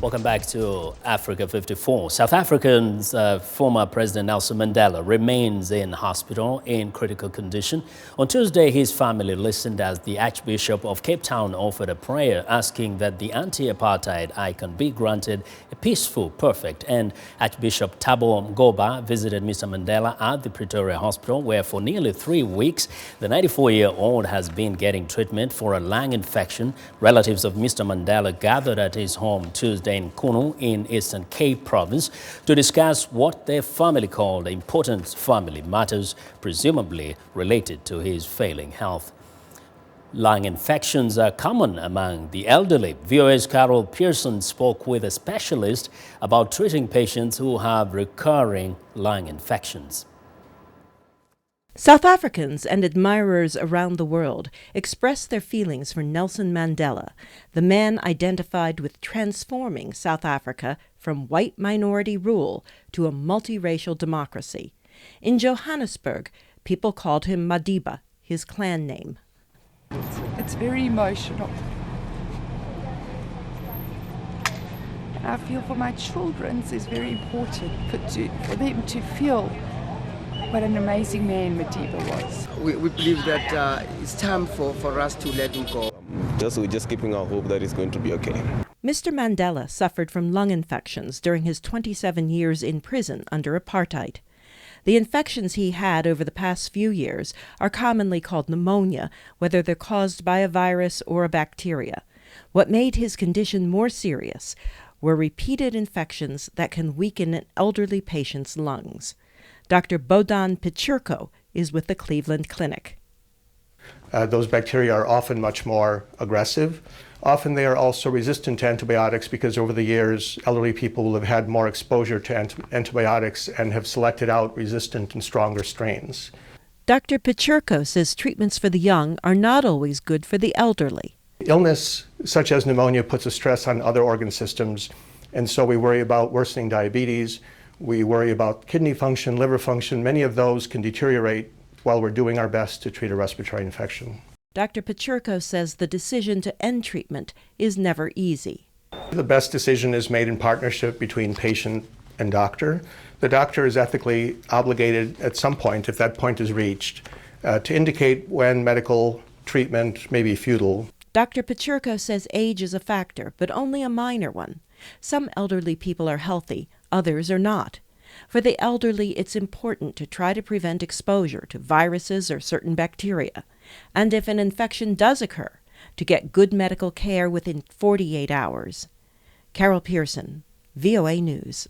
Welcome back to Africa 54. South Africa's former President Nelson Mandela remains in hospital in critical condition. On Tuesday, his family listened as the Archbishop of Cape Town offered a prayer asking that the anti-apartheid icon be granted a peaceful, perfect end. Archbishop Thabo Mgoba visited Mr. Mandela at the Pretoria Hospital, where for nearly 3 weeks, the 94-year-old has been getting treatment for a lung infection. Relatives of Mr. Mandela gathered at his home Tuesday in Kunu in Eastern Cape Province to discuss what their family called important family matters, presumably related to his failing health. Lung infections are common among the elderly. VOA's Pearson spoke with a specialist about treating patients who have recurring lung infections. South Africans and admirers around the world express their feelings for Nelson Mandela, the man identified with transforming South Africa from white minority rule to a multiracial democracy. In Johannesburg, people called him Madiba, his clan name. It's very emotional. And I feel for my children it's very important for them to feel what an amazing man Madiba was. We believe that it's time for us to let him go. We're just keeping our hope that it's going to be okay. Mr. Mandela suffered from lung infections during his 27 years in prison under apartheid. The infections he had over the past few years are commonly called pneumonia, whether they're caused by a virus or a bacteria. What made his condition more serious were repeated infections that can weaken an elderly patient's lungs. Dr. Bodan Pichurko is with the Cleveland Clinic. Those bacteria are often much more aggressive. Often they are also resistant to antibiotics because over the years, elderly people will have had more exposure to antibiotics and have selected out resistant and stronger strains. Dr. Pichurko says treatments for the young are not always good for the elderly. Illness such as pneumonia puts a stress on other organ systems, and so we worry about worsening diabetes. We worry about kidney function, liver function. Many of those can deteriorate while we're doing our best to treat a respiratory infection. Dr. Pichurko says the decision to end treatment is never easy. The best decision is made in partnership between patient and doctor. The doctor is ethically obligated at some point, if that point is reached, to indicate when medical treatment may be futile. Dr. Pichurko says age is a factor, but only a minor one. Some elderly people are healthy, others are not. For the elderly, it's important to try to prevent exposure to viruses or certain bacteria. And if an infection does occur, to get good medical care within 48 hours. Pearson, VOA News.